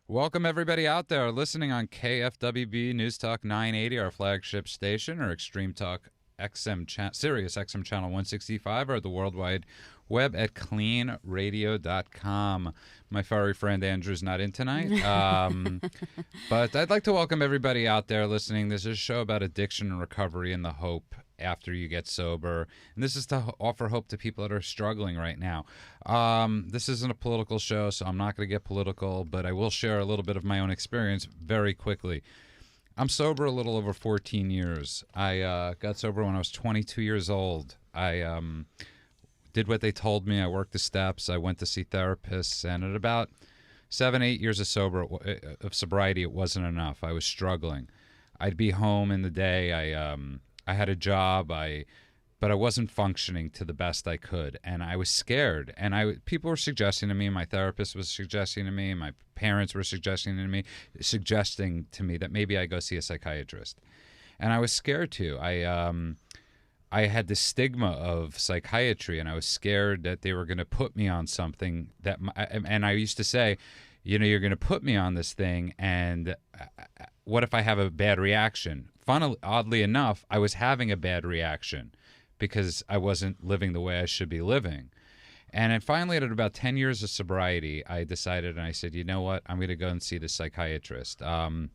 Welcome, everybody out there listening on KFWB News Talk 980, our flagship station, or Extreme Talk Sirius XM Channel 165, or the World Wide Web at KLEANRadio.com. My furry friend Andrew's not in tonight, but I'd like to welcome everybody out there listening. This is a show about addiction and recovery and the hope after you get sober. And this is to offer hope to people that are struggling right now. This isn't a political show, so I'm not going to get political, but I will share a little bit of my own experience very quickly. I'm sober a little over 14 years. I got sober when I was 22 years old. I did what they told me. I worked the steps. I went to see therapists, and at about 7-8 years of sobriety, it wasn't enough. I was struggling. I'd be home in the day. I had a job, but I wasn't functioning to the best I could, and I was scared. And people were suggesting to me, my therapist was suggesting to me, my parents were suggesting to me that maybe I go see a psychiatrist. And I was scared to. I had the stigma of psychiatry, and I was scared that they were going to put me on something and I used to say, you're going to put me on this thing, and what if I have a bad reaction? Oddly enough, I was having a bad reaction because I wasn't living the way I should be living. And then finally, at about 10 years of sobriety, I decided, and I said, you know what, I'm going to go and see the psychiatrist. And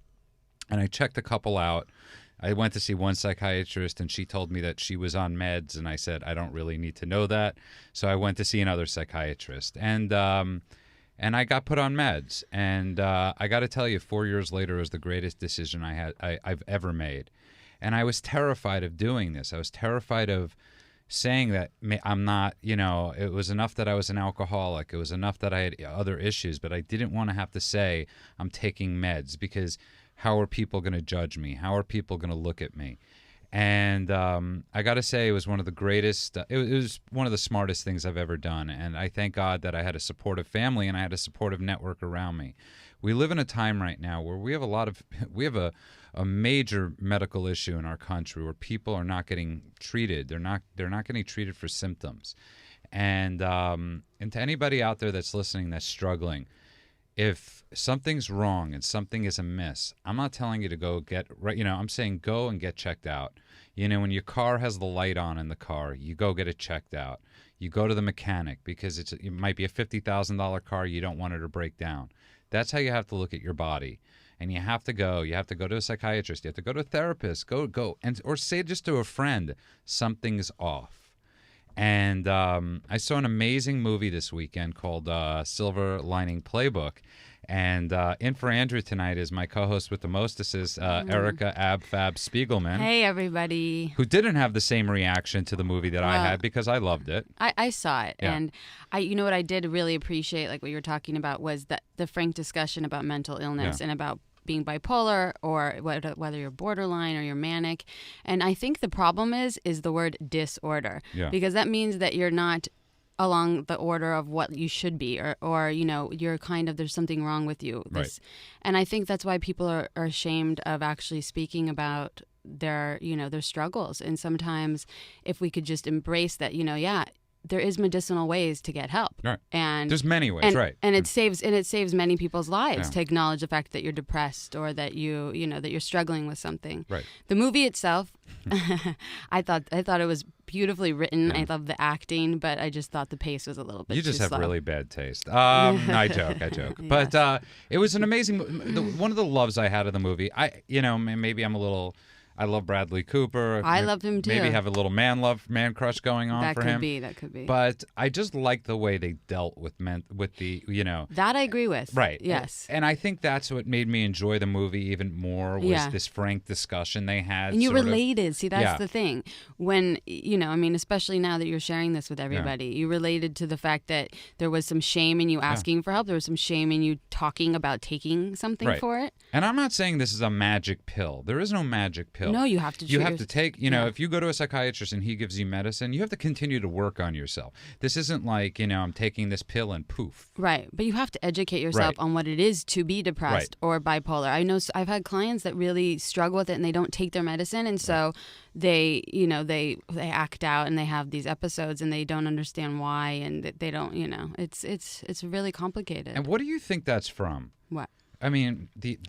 I checked a couple out. I went to see one psychiatrist, and she told me that she was on meds, and I said, I don't really need to know that. So I went to see another psychiatrist, and I got put on meds. And I got to tell you, 4 years later was the greatest decision I've ever made. And I was terrified of doing this. I was terrified of saying that I'm not, it was enough that I was an alcoholic. It was enough that I had other issues, but I didn't want to have to say I'm taking meds, because how are people going to judge me? How are people going to look at me? And I got to say, it was one of the greatest, it was one of the smartest things I've ever done. And I thank God that I had a supportive family and I had a supportive network around me. We live in a time right now where we have a major medical issue in our country where people are not getting treated. They're not getting treated for symptoms. And to anybody out there that's listening that's struggling, if something's wrong and something is amiss, I'm not telling you to go get right. I'm saying go and get checked out. When your car has the light on in the car, you go get it checked out. You go to the mechanic because it might be a $50,000 car. You don't want it to break down. That's how you have to look at your body. And you have to go to a psychiatrist. You have to go to a therapist. Go, or say just to a friend, something's off. And I saw an amazing movie this weekend called Silver Lining Playbook. And in for Andrew tonight is my co-host with the mostesses, Erica Abfab Spiegelman. Hey, everybody. Who didn't have the same reaction to the movie that I had, because I loved it. I saw it. Yeah. And what I did really appreciate, like what you were talking about, was that the frank discussion about mental illness and about being bipolar, or whether you're borderline or you're manic. And I think the problem is the word disorder, because that means that you're not along the order of what you should be, or you're kind of, there's something wrong with you. Right. And I think that's why people are ashamed of actually speaking about their struggles. And sometimes if we could just embrace that, there is medicinal ways to get help. Right. And there's many ways, right. And it saves many people's lives Yeah. to acknowledge the fact that you're depressed, or that that you're struggling with something. Right. The movie itself, I thought it was beautifully written. Yeah. I love the acting, but I just thought the pace was a little bit You just too have slow. really bad taste. I joke. Yes. But it was an amazing, one of the loves I had of the movie. Maybe I love Bradley Cooper. I loved him too. Maybe have a little man crush going on for him. That could be. But I just like the way they dealt with That I agree with. Right. Yes. And I think that's what made me enjoy the movie even more, was this frank discussion they had. And you related. See, that's Yeah. the thing. When, especially now that you're sharing this with everybody, you related to the fact that there was some shame in you asking for help. There was some shame in you talking about taking something for it. And I'm not saying this is a magic pill. There is no magic pill. No, you have to. You have to take, if you go to a psychiatrist and he gives you medicine, you have to continue to work on yourself. This isn't like, I'm taking this pill and poof. Right. But you have to educate yourself on what it is to be depressed or bipolar. I know I've had clients that really struggle with it and they don't take their medicine. And so they act out and they have these episodes and they don't understand why. And they don't, it's really complicated. And what do you think that's from? What? I mean, the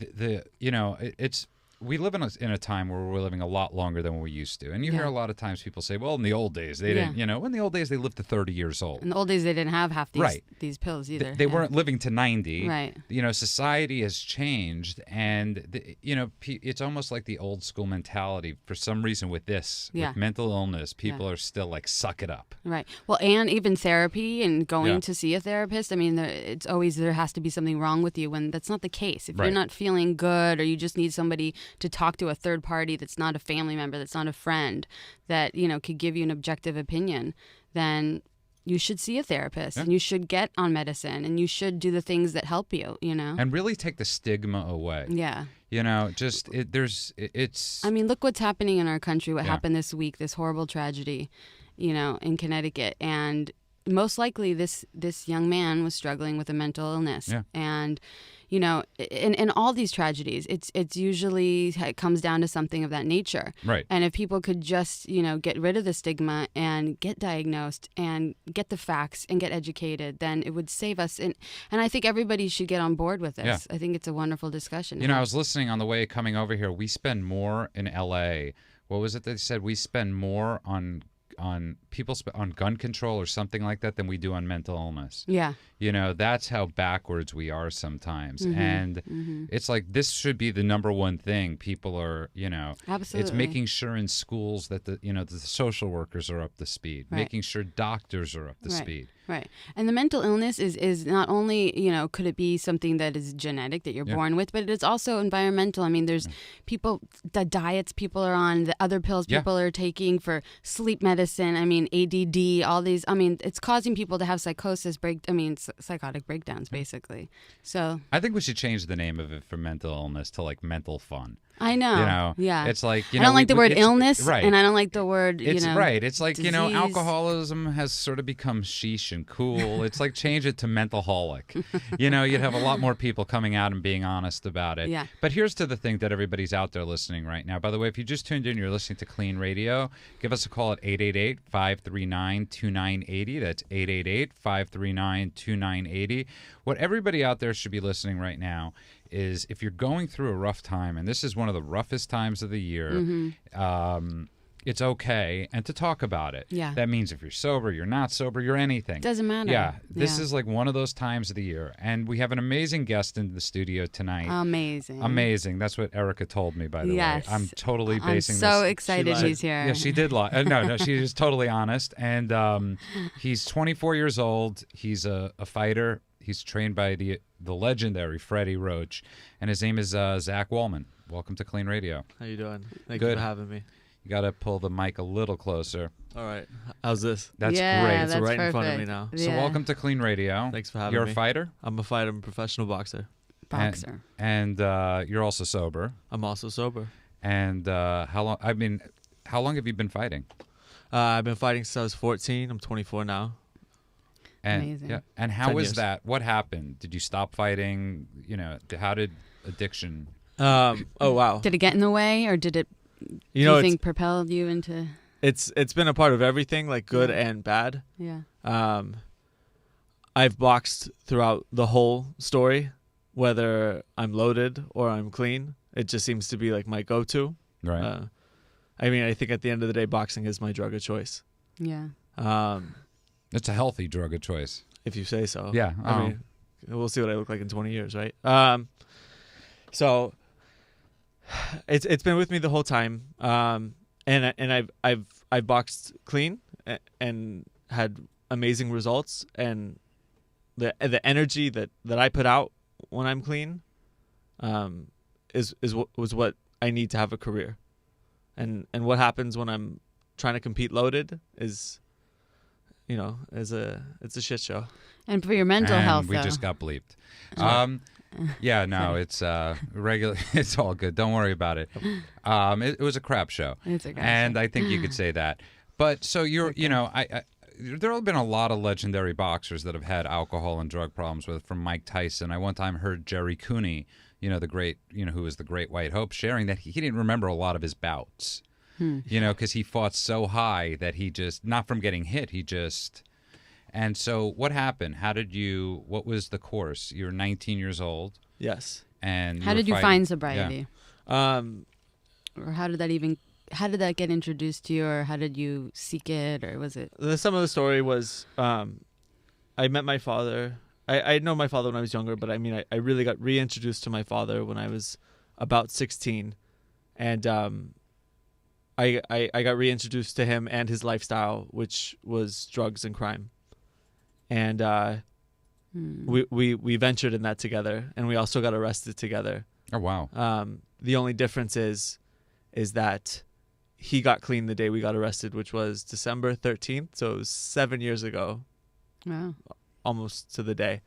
you know, it's we live in a time where we're living a lot longer than we used to. And you hear a lot of times people say, well, in the old days, they didn't, you know, in the old days, they lived to 30 years old. In the old days, they didn't have half these pills either. They weren't living to 90. Right. You know, society has changed. And, you know, it's almost like the old school mentality. For some reason with this, with mental illness, people are still like, suck it up. Right. Well, and even therapy and going to see a therapist. I mean, it's always there has to be something wrong with you when that's not the case. If you're not feeling good or you just need somebody to talk to a third party that's not a family member, that's not a friend, that, you know, could give you an objective opinion, then you should see a therapist and you should get on medicine and you should do the things that help you, you know. And really take the stigma away. Yeah. You know, just it's. I mean, look what's happening in our country, what happened this week, this horrible tragedy, you know, in Connecticut. And most likely this young man was struggling with a mental illness. Yeah. And you know, in all these tragedies, it's usually it comes down to something of that nature. Right. And if people could just, you know, get rid of the stigma and get diagnosed and get the facts and get educated, then it would save us. And I think everybody should get on board with this. Yeah. I think it's a wonderful discussion. You know, I was listening on the way coming over here. We spend more in L.A. What was it they said? We spend more on gun control or something like that than we do on mental illness. Yeah. You know, that's how backwards we are sometimes. And it's like this should be the number one thing. People are, you know, absolutely. It's making sure in schools that the social workers are up to speed, making sure doctors are up to speed. Right. And the mental illness is not only, you know, could it be something that is genetic that you're born with, but it's also environmental. I mean, there's people, the diets people are on, the other pills people are taking for sleep medicine. I mean, ADD, all these. I mean, it's causing people to have psychotic breakdowns, basically. So I think we should change the name of it from mental illness to like mental fun. I know. You know, yeah. It's like, you I know, don't like the word illness, right. And I don't like the word, it's you know, right. It's like, disease. You know, alcoholism has sort of become sheesh and cool. It's like change it to mental-holic. You know, you'd have a lot more people coming out and being honest about it. Yeah. But here's to the thing that everybody's out there listening right now. By the way, if you just tuned in, you're listening to KLEAN Radio. Give us a call at 888-539-2980. That's 888-539-2980. What everybody out there should be listening right now is if you're going through a rough time, and this is one of the roughest times of the year, it's okay, and to talk about it. Yeah. That means if you're sober, you're not sober, you're anything. Doesn't matter. Yeah. This is like one of those times of the year. And we have an amazing guest in the studio tonight. Amazing. That's what Erica told me, by the way. I'm totally basing this. I'm so excited she's here. Yeah, she did lie. No, she was totally honest. And he's 24 years old. He's a fighter. He's trained by the legendary Freddie Roach, and his name is Zach Wohlman. Welcome to KLEAN Radio. How you doing? Thank you for having me. You got to pull the mic a little closer. All right. How's this? That's great. It's right in front of me now. So welcome to KLEAN Radio. Thanks for having me. You're a fighter? I'm a fighter. I'm a professional boxer. And you're also sober. I'm also sober. And how long have you been fighting? I've been fighting since I was 14. I'm 24 now. And, amazing. Yeah. And how was that? What happened? Did you stop fighting? You know, how did addiction? Oh wow. Did it get in the way, or did it? You think propelled you into? It's been a part of everything, like good and bad. Yeah. I've boxed throughout the whole story, whether I'm loaded or I'm clean. It just seems to be like my go-to. Right. I mean, I think at the end of the day, boxing is my drug of choice. Yeah. It's a healthy drug of choice. If you say so. Yeah. I mean, we'll see what I look like in 20 years, right? So it's been with me the whole time. And I've boxed clean and had amazing results, and the energy that I put out when I'm clean was what I need to have a career. And what happens when I'm trying to compete loaded is, you know, it's a shit show. And for your mental health, we just got bleeped. Yeah, no, it's regular. It's all good. Don't worry about it. It was a crap show. It's a crap and show. I think you could say that. But so you're, you know, there have been a lot of legendary boxers that have had alcohol and drug problems from Mike Tyson. I one time heard Jerry Cooney, you know, the great, you know, who was the Great White Hope, sharing that he didn't remember a lot of his bouts. You know, because he fought so high that he just, not from getting hit, and so what happened? What was the course? You're 19 years old. Yes. And how were did you fighting- find sobriety? Yeah. Or how did that get introduced to you, or how did you seek it, or was it? Some of the story was I met my father. I know my father when I was younger, but I mean, I really got reintroduced to my father when I was about 16. And I got reintroduced to him and his lifestyle, which was drugs and crime. And we ventured in that together, and we also got arrested together. Oh, wow. The only difference is that he got clean the day we got arrested, which was December 13th. So it was 7 years ago. Wow. Almost to the day.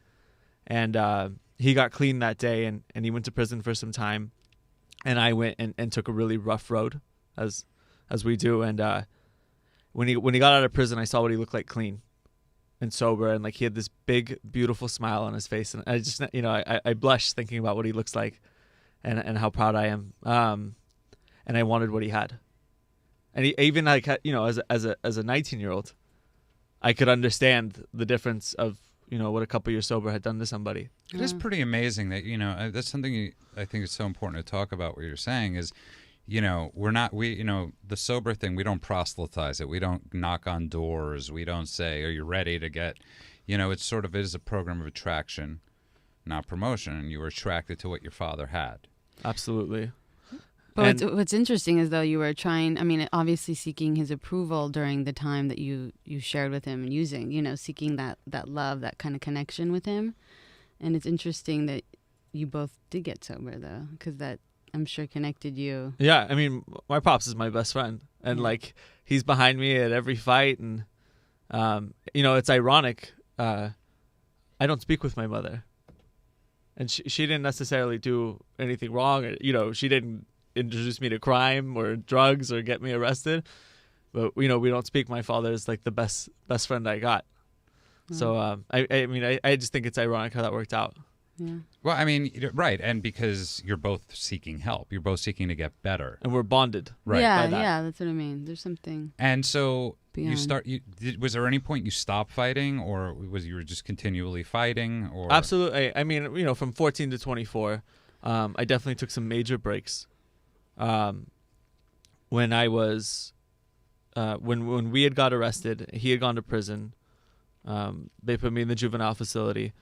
And he got clean that day, and he went to prison for some time. And I went and took a really rough road, as we do. And when he got out of prison, I saw what he looked like clean and sober, and like he had this big, beautiful smile on his face. And I just, I blush thinking about what he looks like and how proud I am. And I wanted what he had. And he, even like, as a 19-year-old, I could understand the difference of, what a couple years sober had done to somebody. It is pretty amazing that, that's something I think is so important to talk about. What you're saying is, the sober thing, we don't proselytize it. We don't knock on doors. We don't say, are you ready to get, it sort of is a program of attraction, not promotion. And you were attracted to what your father had. Absolutely. But what's interesting is, though, you were obviously seeking his approval during the time that you shared with him and using, seeking that love, that kind of connection with him. And it's interesting that you both did get sober, though, because that, I'm sure, connected you. Yeah, I mean, my pops is my best friend. And, like, he's behind me at every fight. And, it's ironic. I don't speak with my mother. And she didn't necessarily do anything wrong. Or, she didn't introduce me to crime or drugs or get me arrested, but we don't speak. My father is like the best friend I got. So I just think it's ironic how that worked out. Yeah. Well, I mean, right, and because you're both seeking help, you're both seeking to get better, and we're bonded. Right. Yeah, by that. yeah, that's what I mean. There's something. And so beyond. Was there any point you stopped fighting, or you were just continually fighting? Or Absolutely. I mean, from 14 to 24, I definitely took some major breaks. When I was, when we had got arrested, he had gone to prison. They put me in the juvenile facility.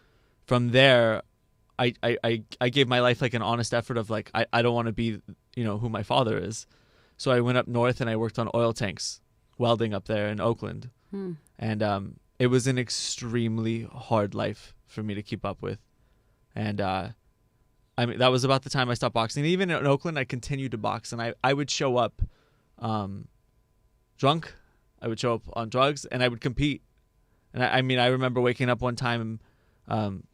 From there, I gave my life like an honest effort of like, I don't want to be, who my father is. So I went up north and I worked on oil tanks, welding up there in Oakland. And it was an extremely hard life for me to keep up with. And I mean, that was about the time I stopped boxing. Even in Oakland, I continued to box, and I would show up drunk. I would show up on drugs, and I would compete. And I remember waking up one time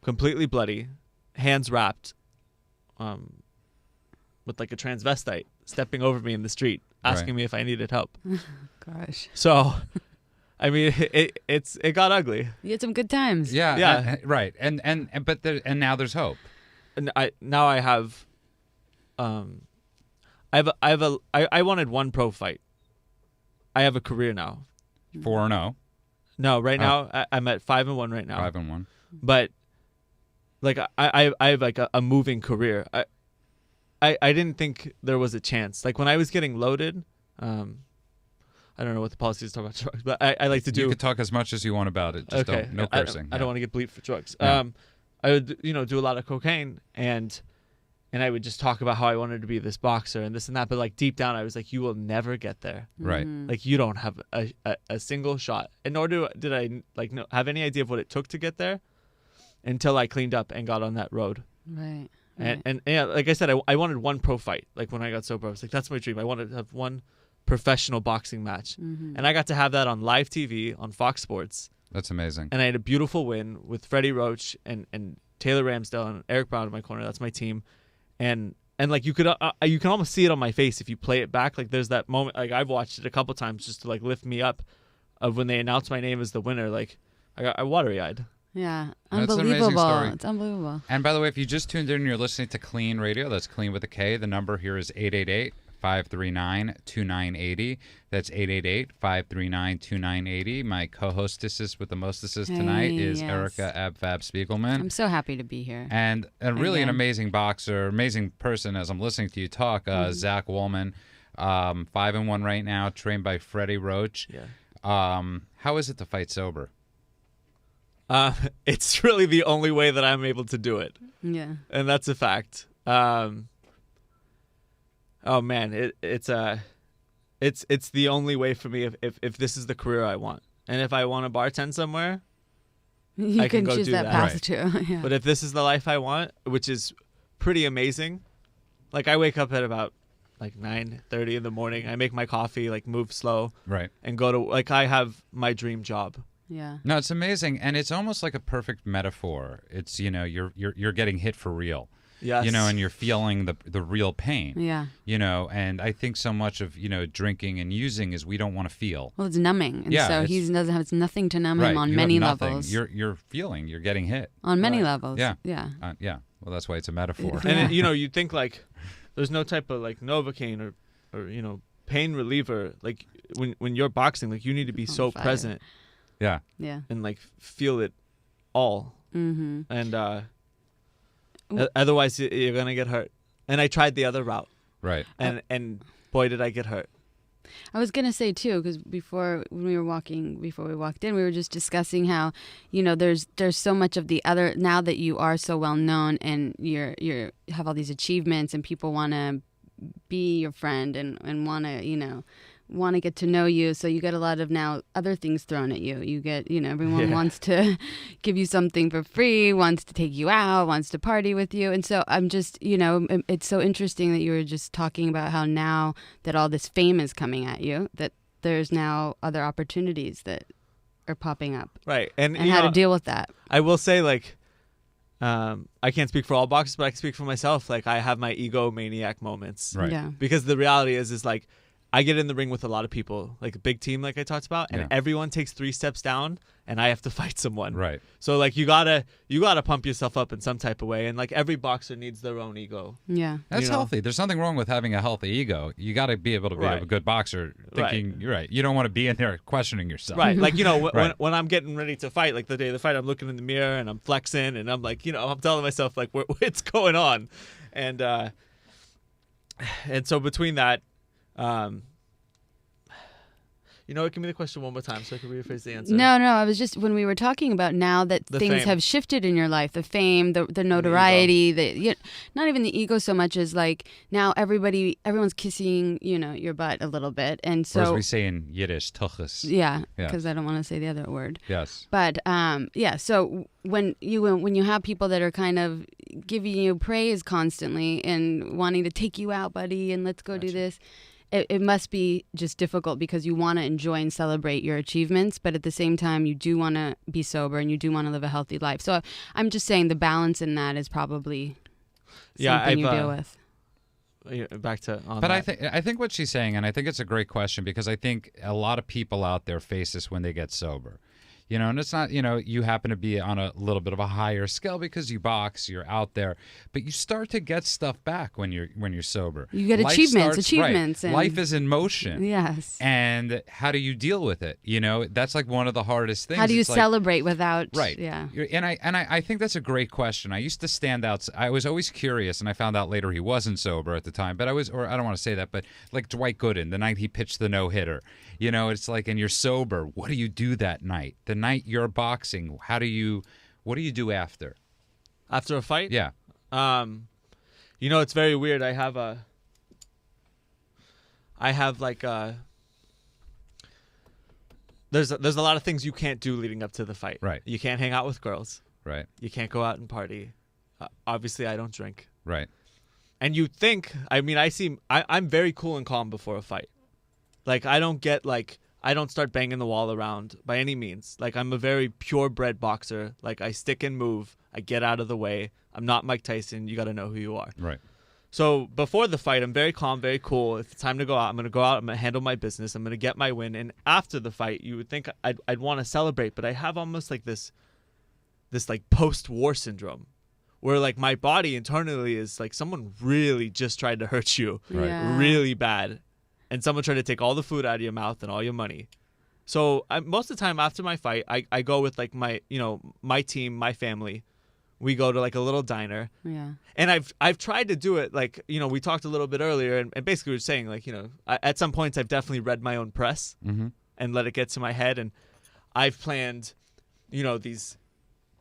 completely bloody, hands wrapped, with like a transvestite stepping over me in the street, asking me if I needed help. Gosh. So, I mean, it got ugly. You had some good times. Yeah. Right. And now there's hope. And I wanted one pro fight. I have a career now. 4-0. No, right now I'm at 5-1 right now. 5-1. But like I have like a moving career. I didn't think there was a chance. Like when I was getting loaded, I don't know what the policy is to talk about drugs, but I like to do. You could talk as much as you want about it. Just okay. no cursing. I don't want to get bleeped for drugs. Yeah. I would do a lot of cocaine and I would just talk about how I wanted to be this boxer and this and that. But like deep down, I was like, you will never get there. Right. Like you don't have a single shot. And nor did I have any idea of what it took to get there until I cleaned up and got on that road. Right. And yeah, like I said, I wanted one pro fight. Like when I got sober, I was like, that's my dream. I wanted to have one professional boxing match. And I got to have that on live TV on Fox Sports. That's amazing. And I had a beautiful win with Freddie Roach and Taylor Ramsdale and Eric Brown in my corner. That's my team. And like you can almost see it on my face if you play it back. Like there's that moment, like I've watched it a couple times just to like lift me up, of when they announced my name as the winner. Like I got watery-eyed. Yeah, That's an amazing unbelievable. story. It's unbelievable. And by the way, if you just tuned in and you're listening to KLEAN Radio, that's KLEAN with a K. The number here is 888-539-2980. That's 888-539-2980. My co-hostesses with the mostesses tonight is yes. Erica Abfab Spiegelman. I'm so happy to be here. And really an Again. amazing boxer, amazing person as I'm listening to you talk, Zach Wohlman, 5-1 right now, trained by Freddie Roach. Yeah. How is it to fight sober? It's really the only way that I'm able to do it. Yeah. And that's a fact. Oh man, it's the only way for me if this is the career I want. And if I want to bartend somewhere, You I can can go choose do that that. path Right. too. Yeah. but if this is the life I want, which is pretty amazing, like I wake up at about like 9:30 in the morning. I make my coffee, like move slow, Right. and go to like I have my dream job. Yeah. No, it's amazing, and it's almost like a perfect metaphor. It's you're getting hit for real, Yes. and you're feeling the real pain, Yeah. And I think so much of drinking and using is we don't want to feel. Well, it's numbing, and Yeah, so it's- he doesn't have it's nothing to numb Right, him on you many have nothing. levels. You're feeling, you're getting hit. On many Right. levels. Yeah. Yeah. Yeah. Well, that's why it's a metaphor. Yeah. And you'd think like there's no type of like Novocaine or pain reliever. Like when you're boxing, like you need to be On so fire. present Yeah. Yeah. and like feel it all. Mm-hmm. And Ooh. otherwise you're gonna get hurt. And I tried the other route, Right. and boy did I get hurt. I was gonna say too, because before we walked in, we were just discussing how, there's so much of the other now that you are so well known and you have all these achievements and people want to be your friend and want to get to know you. So you get a lot of now other things thrown at you. You get everyone Yeah. wants to give you something for free, wants to take you out, wants to party with you. And so I'm just it's so interesting that you were just talking about how now that all this fame is coming at you, that there's now other opportunities that are popping up, Right. And and how to deal with that. I will say like I can't speak for all boxers, but I can speak for myself. Like I have my egomaniac moments. Right. Yeah. Because the reality is like I get in the ring with a lot of people, like a big team, like I talked about, and Yeah. everyone takes 3 steps down, and I have to fight someone. Right. So like you gotta pump yourself up in some type of way, and like every boxer needs their own ego. Yeah. That's You know? healthy. There's nothing wrong with having a healthy ego. You got to be able to be Right. a good boxer thinking, you're right. You don't want to be in there questioning yourself. Right. Like Right. when I'm getting ready to fight, like the day of the fight, I'm looking in the mirror and I'm flexing, and I'm like, I'm telling myself like what's going on, and so between that. Give me the question one more time so I can rephrase the answer. No, I was just when we were talking about now that The things fame. have shifted in your life, the fame, the notoriety, not even the ego so much as like now everyone's kissing, your butt a little bit, and Or as so we say in Yiddish, tuchus. yeah, Yeah. because I don't want to say the other word, Yes. but so when you have people that are kind of giving you praise constantly and wanting to take you out, buddy, and let's go do this. It must be just difficult because you want to enjoy and celebrate your achievements, but at the same time, you do want to be sober and you do want to live a healthy life. So I'm just saying the balance in that is probably something you deal with. Back to on But that. I think what she's saying, and I think it's a great question because I think a lot of people out there face this when they get sober. And it's not, you happen to be on a little bit of a higher scale because you box, you're out there, but you start to get stuff back when you're sober. You get Life achievements, right. and Life is in motion. Yes. And how do you deal with it? That's like one of the hardest things. How do you It's like- celebrate without? Right. Yeah. And I think that's a great question. I used to stand out. I was always curious, and I found out later he wasn't sober at the time. But I don't want to say that, but like Dwight Gooden, the night he pitched the no-hitter, it's like, and you're sober. What do you do that night? The night you're boxing, what do you do after? After a fight? Yeah. It's very weird. I have like there's a lot of things you can't do leading up to the fight. Right. You can't hang out with girls. Right. You can't go out and party. Obviously, I don't drink. Right. And you think, I'm very cool and calm before a fight. Like, I don't start banging the wall around by any means. Like, I'm a very purebred boxer. Like, I stick and move. I get out of the way. I'm not Mike Tyson. You got to know who you are. Right. So before the fight, I'm very calm, very cool. If it's time to go out, I'm going to go out. I'm going to handle my business. I'm going to get my win. And after the fight, you would think I'd want to celebrate, but I have almost like this like post-war syndrome where like my body internally is like someone really just tried to hurt you Yeah. really bad, and someone tried to take all the food out of your mouth and all your money. So most of the time after my fight, I go with like my team, my family. We go to like a little diner. Yeah. And I've tried to do it like, we talked a little bit earlier, and basically we were saying like, at some points I've definitely read my own press and let it get to my head. And I've planned, these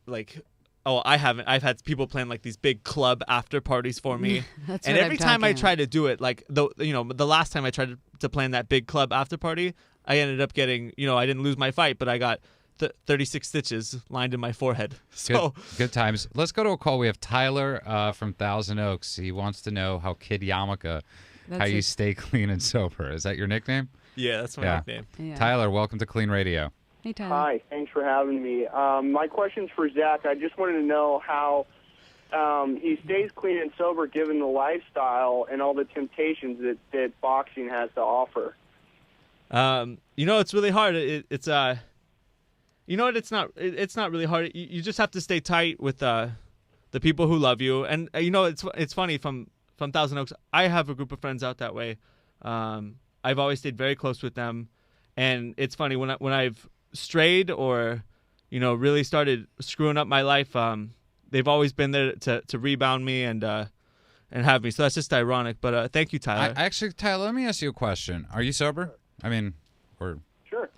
like, I haven't. I've had people plan like these big club after parties for me. That's and what every I'm time I talking try to do it, like the last time I tried to plan that big club after party, I ended up getting, I didn't lose my fight, but I got 36 stitches lined in my forehead. So good times. Let's go to a call. We have Tyler from Thousand Oaks. He wants to know how Kid Yarmulke, how you stay clean and sober. Is that your nickname? Yeah, that's my nickname. Yeah. Tyler, welcome to KLEAN Radio. Hey, Tyler. Hi, thanks for having me. My question's for Zach. I just wanted to know how he stays clean and sober given the lifestyle and all the temptations that boxing has to offer. It's really hard. It's not really hard. You just have to stay tight with the people who love you. And it's funny from Thousand Oaks. I have a group of friends out that way. I've always stayed very close with them, and it's funny when I've strayed or really started screwing up my life. They've always been there to rebound me and have me. So that's just ironic. But thank you, Tyler. Actually, Tyler, let me ask you a question. Are you sober? I mean, or Sure.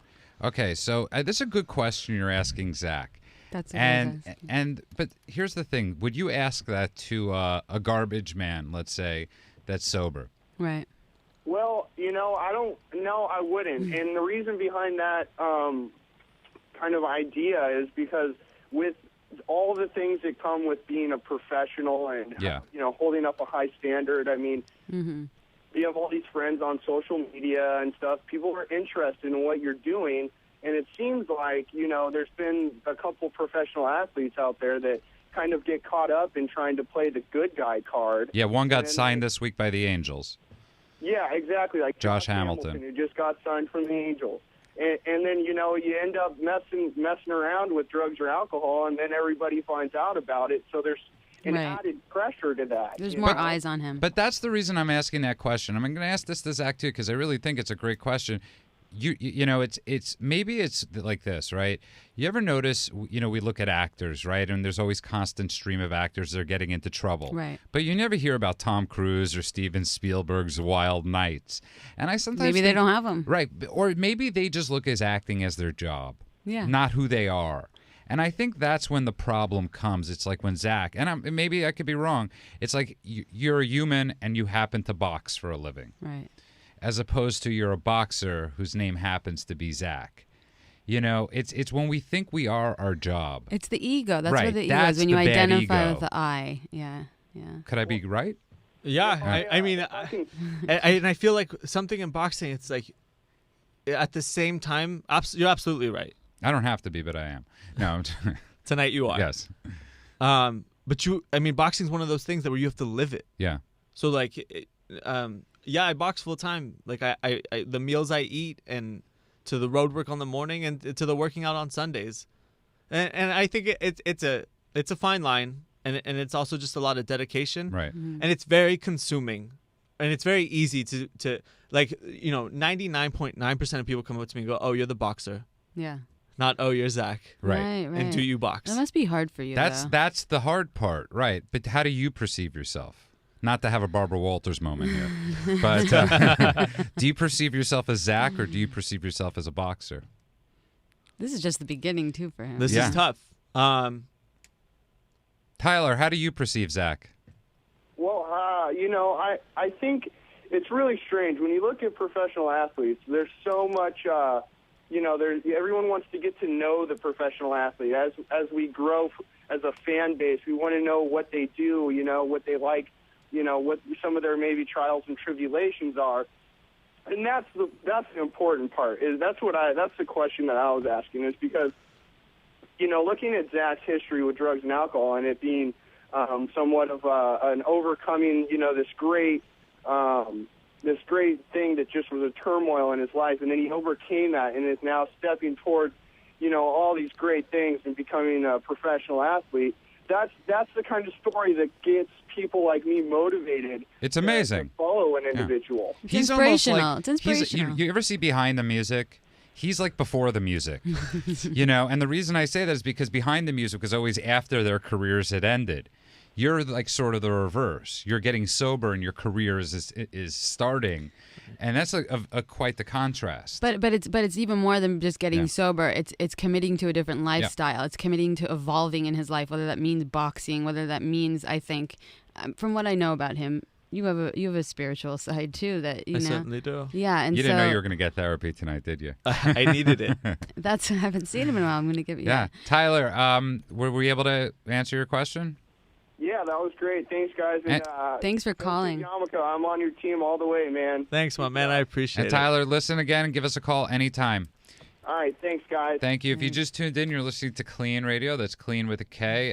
Okay, so this is a good question you're asking Zach. That's what I was asking. But here's the thing: would you ask that to a garbage man, let's say, that's sober? Right. Well, I wouldn't. And the reason behind that kind of idea is because with all the things that come with being a professional and, holding up a high standard, I mean, you have all these friends on social media and stuff. People are interested in what you're doing. And it seems like, there's been a couple professional athletes out there that kind of get caught up in trying to play the good guy card. Yeah, one got signed this week by the Angels. Yeah, exactly. Like Josh Hamilton, who just got signed from the Angels. And then, you end up messing around with drugs or alcohol, and then everybody finds out about it. So there's an added pressure to that. There's more eyes on him. But that's the reason I'm asking that question. I'm going to ask this to Zach, too, because I really think it's a great question. It's maybe it's like this, right? You ever notice, we look at actors, right? And there's always constant stream of actors that are getting into trouble. Right. But you never hear about Tom Cruise or Steven Spielberg's Wild Nights. And I sometimes maybe they don't have them. Right. Or maybe they just look as acting as their job. Yeah. Not who they are. And I think that's when the problem comes. It's like when Zach, and maybe I could be wrong, it's like you're a human and you happen to box for a living. Right. As opposed to you're a boxer whose name happens to be Zach. It's when we think we are our job. It's the ego. That's right. what the ego That's is when you the bad identify ego. with the I. Yeah. Could I be right? Yeah, I mean, I feel like something in boxing, it's like at the same time, you're absolutely right. I don't have to be, but I am. No. Tonight you are. Yes. But boxing is one of those things that where you have to live it. Yeah. So like, I box full time. Like I the meals I eat and to the road work on the morning and to the working out on Sundays, and I think it's a fine line, and it's also just a lot of dedication. Right. And it's very consuming, and it's very easy to like 99.9% of people come up to me and go, "Oh, you're the boxer." Yeah. Not, "Oh, you're Zach." Right. And do you box? That must be hard for you. That's the hard part, right? But how do you perceive yourself? Not to have a Barbara Walters moment here, but do you perceive yourself as Zach or do you perceive yourself as a boxer? This is just the beginning too for him. This is tough. Tyler, how do you perceive Zach? Well, I think it's really strange. When you look at professional athletes, there's so much, everyone wants to get to know the professional athlete. As we grow as a fan base, we want to know what they do, what they like, what some of their maybe trials and tribulations are. And that's the important part. That's the question that I was asking, is because, looking at Zach's history with drugs and alcohol and it being somewhat of an overcoming, this great thing that just was a turmoil in his life, and then he overcame that and is now stepping towards, all these great things and becoming a professional athlete. that's the kind of story that gets people like me motivated. It's amazing. To follow an individual. It's He's almost inspirational. like, It's inspirational. you ever see Behind the Music? He's like before the music, and the reason I say that is because Behind the Music was always after their careers had ended. You're like sort of the reverse. You're getting sober and your career is starting, and that's quite the contrast. But it's even more than just getting sober. It's committing to a different lifestyle. It's committing to evolving in his life, whether that means boxing, whether that means, I think, from what I know about him, you have a spiritual side too that I certainly do. Yeah, and you didn't know you were going to get therapy tonight, did you? I needed it. I haven't seen him in a while. I'm going to give you. Yeah, Tyler, were we able to answer your question? Yeah, that was great. Thanks, guys. And, thanks for calling. Yamaka, I'm on your team all the way, man. Thanks, my man. I appreciate it. And Tyler, listen again and give us a call anytime. All right, thanks, guys. Thank you. If you just tuned in, you're listening to KLEAN Radio. That's KLEAN with a K.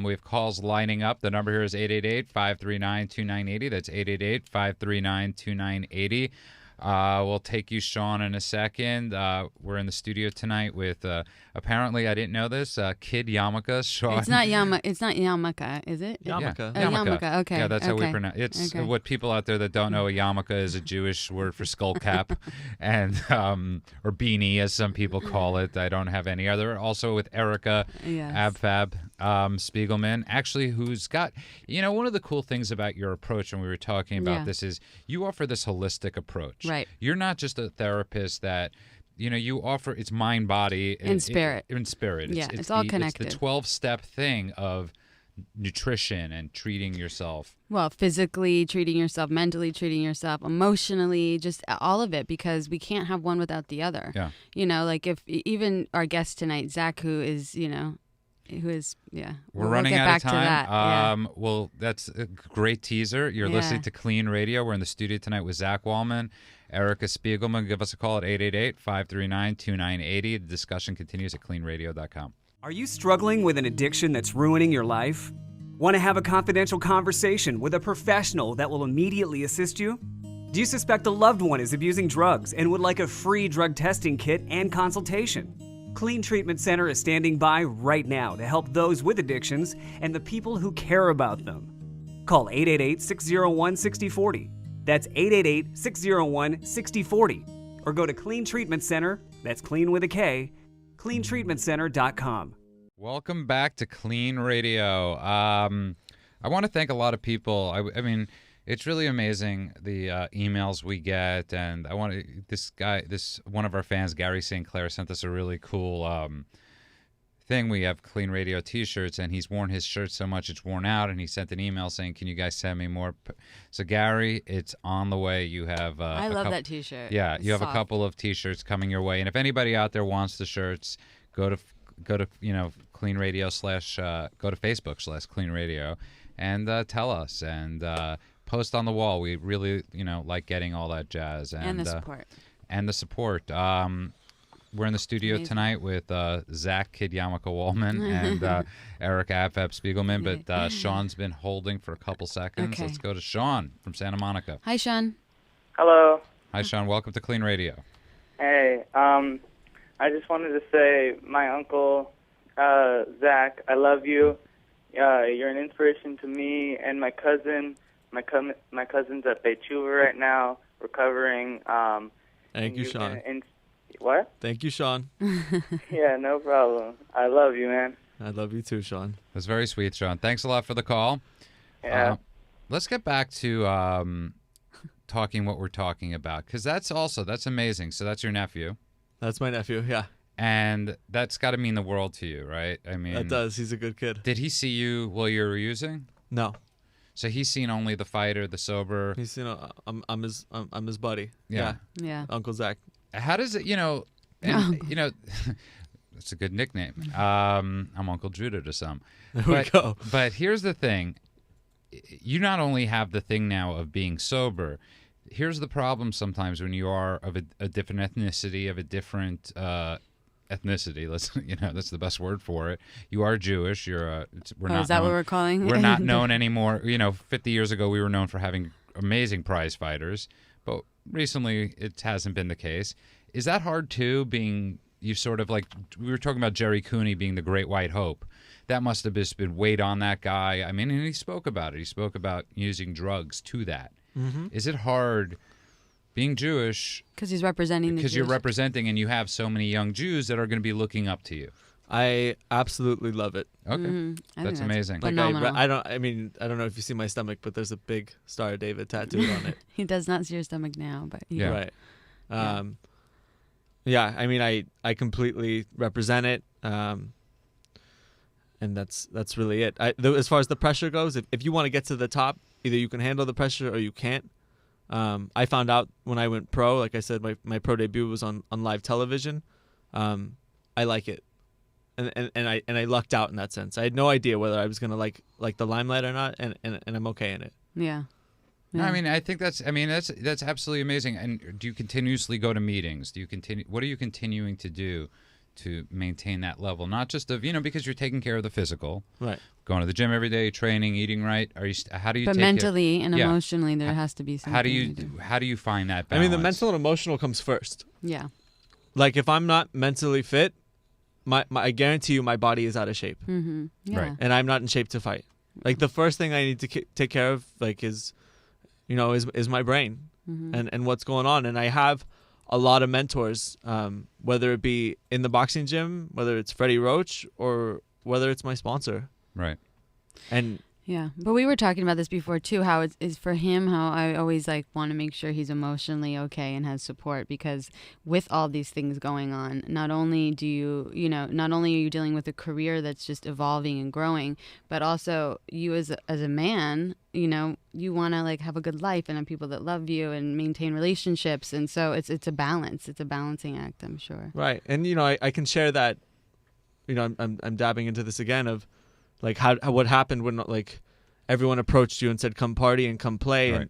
We have calls lining up. The number here is 888-539-2980. That's 888-539-2980. We'll take you, Sean, in a second. We're in the studio tonight with, apparently, I didn't know this, Kid Yamaka. Sean. It's not Yamaka, is it? Yamaka. Yamaka. Okay. Yeah, that's how we pronounce it. It's what people out there that don't know, a yarmulke is a Jewish word for skull cap, and or beanie, as some people call it. I don't have any other. Also with Erica Abfab Spiegelman, actually, who's got, one of the cool things about your approach when we were talking about this is you offer this holistic approach. Right. You're not just a therapist that, you offer, it's mind, body, and spirit. In spirit. Yeah, it's all connected. It's the 12-step thing of nutrition and treating yourself. Well, physically treating yourself, mentally treating yourself, emotionally, just all of it, because we can't have one without the other. Yeah. Like if even our guest tonight, Zach, who is, we're running out of time. That. Well, that's a great teaser. You're listening to KLEAN Radio. We're in the studio tonight with Zach Wohlman, Erica Spiegelman. Give us a call at 888-539-2980. The discussion continues at KLEANradio.com. Are you struggling with an addiction that's ruining your life? Want to have a confidential conversation with a professional that will immediately assist you? Do you suspect a loved one is abusing drugs and would like a free drug testing kit and consultation? KLEAN Treatment Center is standing by right now to help those with addictions and the people who care about them. Call 888-601-6040. That's 888-601-6040. Or go to KLEAN Treatment Center, that's KLEAN with a K, KLEANTreatmentCenter.com. Welcome back to KLEAN Radio. I want to thank a lot of people. I mean, it's really amazing the emails we get, and I want to. This one of our fans, Gary St. Clair, sent us a really cool thing. We have KLEAN Radio T-shirts, and he's worn his shirt so much it's worn out, and he sent an email saying, "Can you guys send me more?" So Gary, it's on the way. You have. I love that T-shirt. Yeah, you have a couple of T-shirts coming your way, and if anybody out there wants the shirts, go to KLEAN Radio / go to Facebook / KLEAN Radio, and tell us and. Post on the wall. We really, like getting all that jazz and the support. We're in the studio tonight with Zach Kid Yamaka Wohlman and Eric Abfab Spiegelman, but Sean's been holding for a couple seconds. Okay. Let's go to Sean from Santa Monica. Hi, Sean. Hello. Hi, Sean. Welcome to KLEAN Radio. Hey, I just wanted to say, my uncle, Zach, I love you. You're an inspiration to me and my cousin. My cousin's at Bechuva right now, recovering. Thank you, Sean. What? Thank you, Sean. Yeah, no problem. I love you, man. I love you too, Sean. That's very sweet, Sean. Thanks a lot for the call. Yeah. Let's get back to talking what we're talking about, because that's amazing. So that's your nephew. That's my nephew, yeah. And that's got to mean the world to you, right? I mean, that does. He's a good kid. Did he see you while you were using? No. So he's seen only the fighter, the sober. He's I'm his buddy. Yeah. Uncle Zach. How does it, it's a good nickname. I'm Uncle Judah to some. There we go. But here's the thing. You not only have the thing now of being sober. Here's the problem sometimes when you are of a different ethnicity, of a different ethnicity. That's the best word for it. You are Jewish. We're not. Is that what we're calling? We're not known anymore. 50 years ago we were known for having amazing prize fighters, but recently it hasn't been the case. Is that hard too? Being you sort of like we were talking about Jerry Cooney being the Great White Hope. that must have just been weight on that guy. I mean, and he spoke about it. He spoke about using drugs to that. Mm-hmm. Is it hard being Jewish? Because he's representing Because you're representing, and you have so many young Jews that are going to be looking up to you. I absolutely love it. Okay, that's amazing. Like I don't know if you see my stomach, but there's a big Star of David tattooed on it. He does not see your stomach now, but Yeah. Right. Yeah, I mean, I completely represent it, and that's really it. As far as the pressure goes, if you want to get to the top, either you can handle the pressure or you can't. I found out when I went pro, like I said, my pro debut was on live television. I like it, and I lucked out in that sense. I had no idea whether I was gonna like the limelight or not, and I'm okay in it. Yeah. No, I mean, I think that's absolutely amazing. And do you continuously go to meetings? What are you continuing to do to maintain that level? Not just of, because you're taking care of the physical, right? Going to the gym every day, training, eating right. How do you? But take mentally and emotionally, there has to be something. How do you find that balance? I mean, the mental and emotional comes first. Yeah. Like if I'm not mentally fit, I guarantee you my body is out of shape. Mm-hmm. Yeah. Right. And I'm not in shape to fight. Like the first thing I need to take care of, like is my brain and what's going on. And I have a lot of mentors, whether it be in the boxing gym, whether it's Freddie Roach, or whether it's my sponsor. Right. And yeah, but we were talking about this before too, how it's for him, how I always want to make sure he's emotionally okay and has support, because with all these things going on, not only are you dealing with a career that's just evolving and growing, but also you as a man, you want to have a good life and have people that love you and maintain relationships. And so it's a balance. It's a balancing act, I'm sure. Right. And, I can share that, I'm dabbing into this again of how what happened when everyone approached you and said, come party and come play. Right.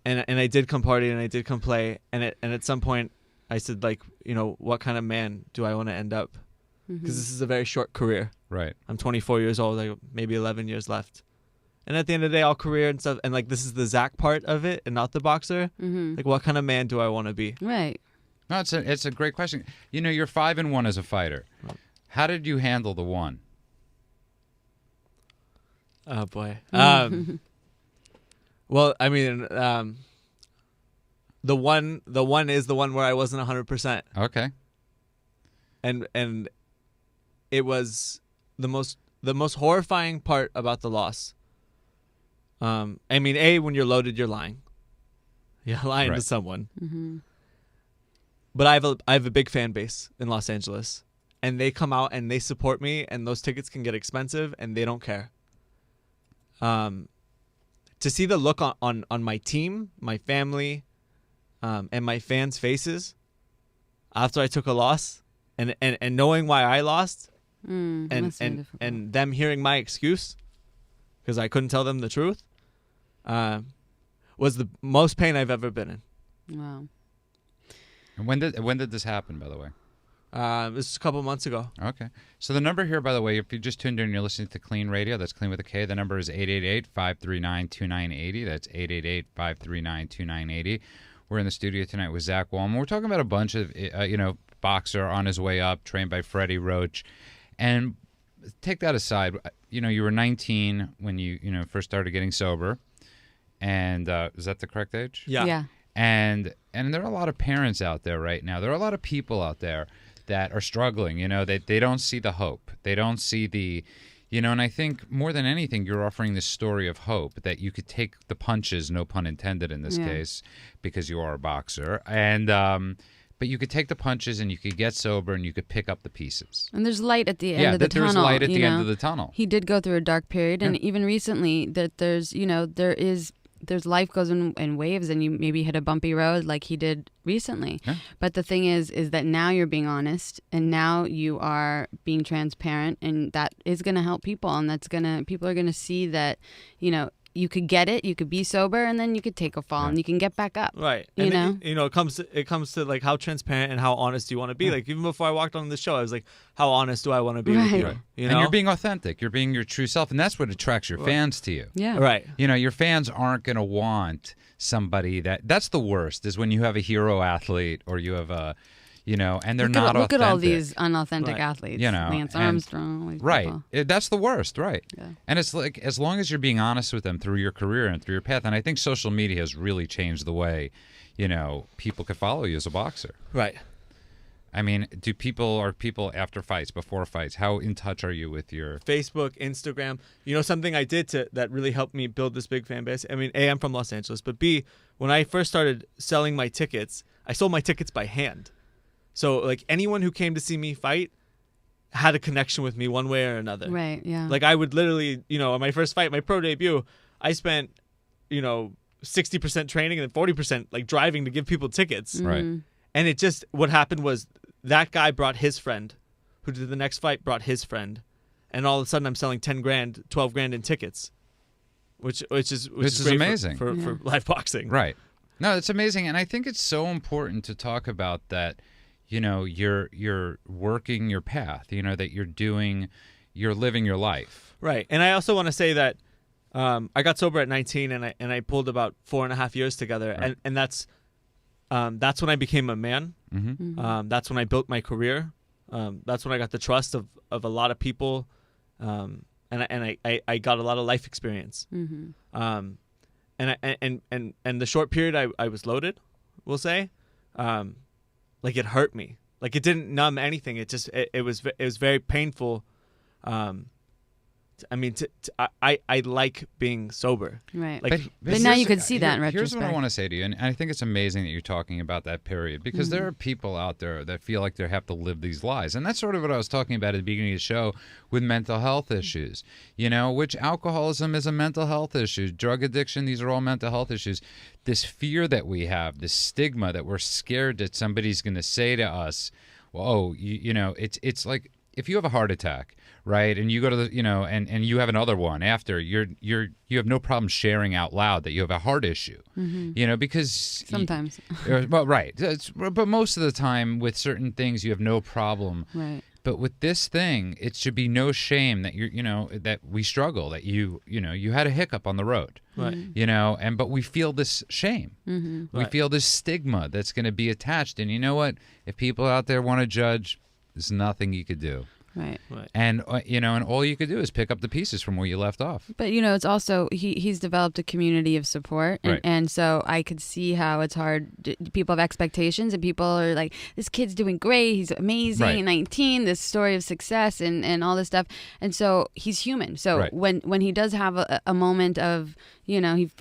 And I did come party and I did come play. And at some point I said, what kind of man do I want to end up? Because this is a very short career. Right. I'm 24 years old, maybe 11 years left. And at the end of the day, all career and stuff, and this is the Zach part of it and not the boxer. What kind of man do I want to be? Right. No, it's a great question. You're 5-1 as a fighter. How did you handle the one? Oh boy. Well, I mean, the one is the one where I wasn't 100%. Okay. And it was the most horrifying part about the loss. I mean, when you're loaded, you're lying. You're lying to someone. Mm-hmm. But I have a big fan base in Los Angeles, and they come out and they support me, and those tickets can get expensive, and they don't care. To see the look on my team, my family, and my fans' faces after I took a loss, and knowing why I lost, and them hearing my excuse because I couldn't tell them the truth, was the most pain I've ever been in. Wow. And when did this happen, by the way? This is a couple months ago. Okay. So the number here, by the way, if you just tuned in and you're listening to KLEAN Radio, that's KLEAN with a K. The number is 888-539-2980. That's 888-539-2980. We're in the studio tonight with Zach Wohlman. We're talking about a bunch of, boxer on his way up, trained by Freddie Roach. And take that aside. You were 19 when you first started getting sober. And is that the correct age? Yeah. Yeah. And there are a lot of parents out there right now. There are a lot of people out there that are struggling. They don't see the hope. They don't see the, and I think more than anything, you're offering this story of hope that you could take the punches, no pun intended in this case, because you are a boxer. And, but you could take the punches and you could get sober and you could pick up the pieces. And there's light at the end of the tunnel. Yeah, there's light at the end of the tunnel. He did go through a dark period. And even recently that there's life goes in waves, and you maybe hit a bumpy road like he did recently. Yeah. But the thing is that now you're being honest, and now you are being transparent, and that is going to help people, and people are going to see that, you could get it, you could be sober, and then you could take a fall and you can get back up. Right. It comes to how transparent and how honest you want to be. Like even before I walked on the show, I was like, how honest do I want to be with you? Right. And you're being authentic. You're being your true self, and that's what attracts your fans to you. Yeah. Right. Your fans aren't going to want somebody that's the worst, is when you have a hero athlete or you have a and they're look not look at all authentic. these unauthentic Right. athletes. Lance and- Armstrong. all these Right. people. That's the worst, right? Yeah. And it's like, as long as you're being honest with them through your career and through your path, and I think social media has really changed the way, people could follow you as a boxer. Right. I mean, are people after fights, before fights, how in touch are you with your... Facebook, Instagram. Something I did that really helped me build this big fan base. I mean, A, I'm from Los Angeles, but B, when I first started selling my tickets, I sold my tickets by hand. So, like, anyone who came to see me fight had a connection with me one way or another. Right, yeah. Like, I would literally, on my first fight, my pro debut, I spent, 60% training and then 40% like driving to give people tickets. Right. And it just, what happened was that guy brought his friend, who did the next fight brought his friend, and all of a sudden I'm selling 10 grand, 12 grand in tickets, which is great amazing for live boxing. Right. No, it's amazing, and I think it's so important to talk about that. You're working your path. That you're living your life. Right. And I also want to say that I got sober at 19, and I pulled about 4.5 years together, Right. and that's when I became a man. Mm-hmm. That's when I built my career. That's when I got the trust of a lot of people, and I got a lot of life experience. Mm-hmm. And the short period I was loaded, we'll say, like it hurt me. Like it didn't numb anything. It was very painful. I like being sober. Right. Like, But now you can see that in Here's what I retrospect. want to say to you, and I think it's amazing that you're talking about that period, because there are people out there that feel like they have to live these lies. And that's sort of what I was talking about at the beginning of the show with mental health issues, which alcoholism is a mental health issue. Drug addiction, these are all mental health issues. This fear that we have, this stigma that we're scared that somebody's going to say to us, well, it's like if you have a heart attack, right, and you go to the, and you have another one after, you have no problem sharing out loud that you have a heart issue, because Sometimes. well, right, but most of the time with certain things you have no problem. Right. But with this thing, it should be no shame that that we struggle, that you had a hiccup on the road, Right. but we feel this shame. Mm-hmm. We Right. feel this stigma that's going to be attached. And you know what? If people out there want to judge, there's nothing you could do. Right. Right. And and all you could do is pick up the pieces from where you left off. But it's also he's developed a community of support, and, Right. and so I could see how it's hard. People have expectations, and people are like, "This kid's doing great. He's amazing. Right. 19. This story of success, and all this stuff." And so he's human. So Right. when he does have a moment of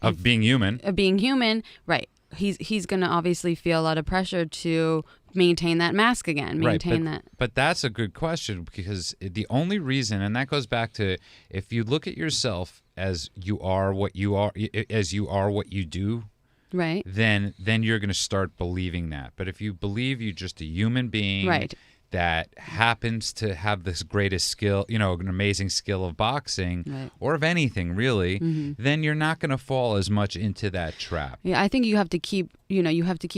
Of being human. of being human, right? He's going to obviously feel a lot of pressure to maintain that mask again, maintain that. But that's a good question, because the only reason, and that goes back to, if you look at yourself as you are what you are, as you are what you do, Right. then you're going to start believing that. But if you believe you're just a human being, Right. that happens to have this greatest skill, an amazing skill of boxing, Right. or of anything really, then you're not going to fall as much into that trap. Yeah, I think you have to keep,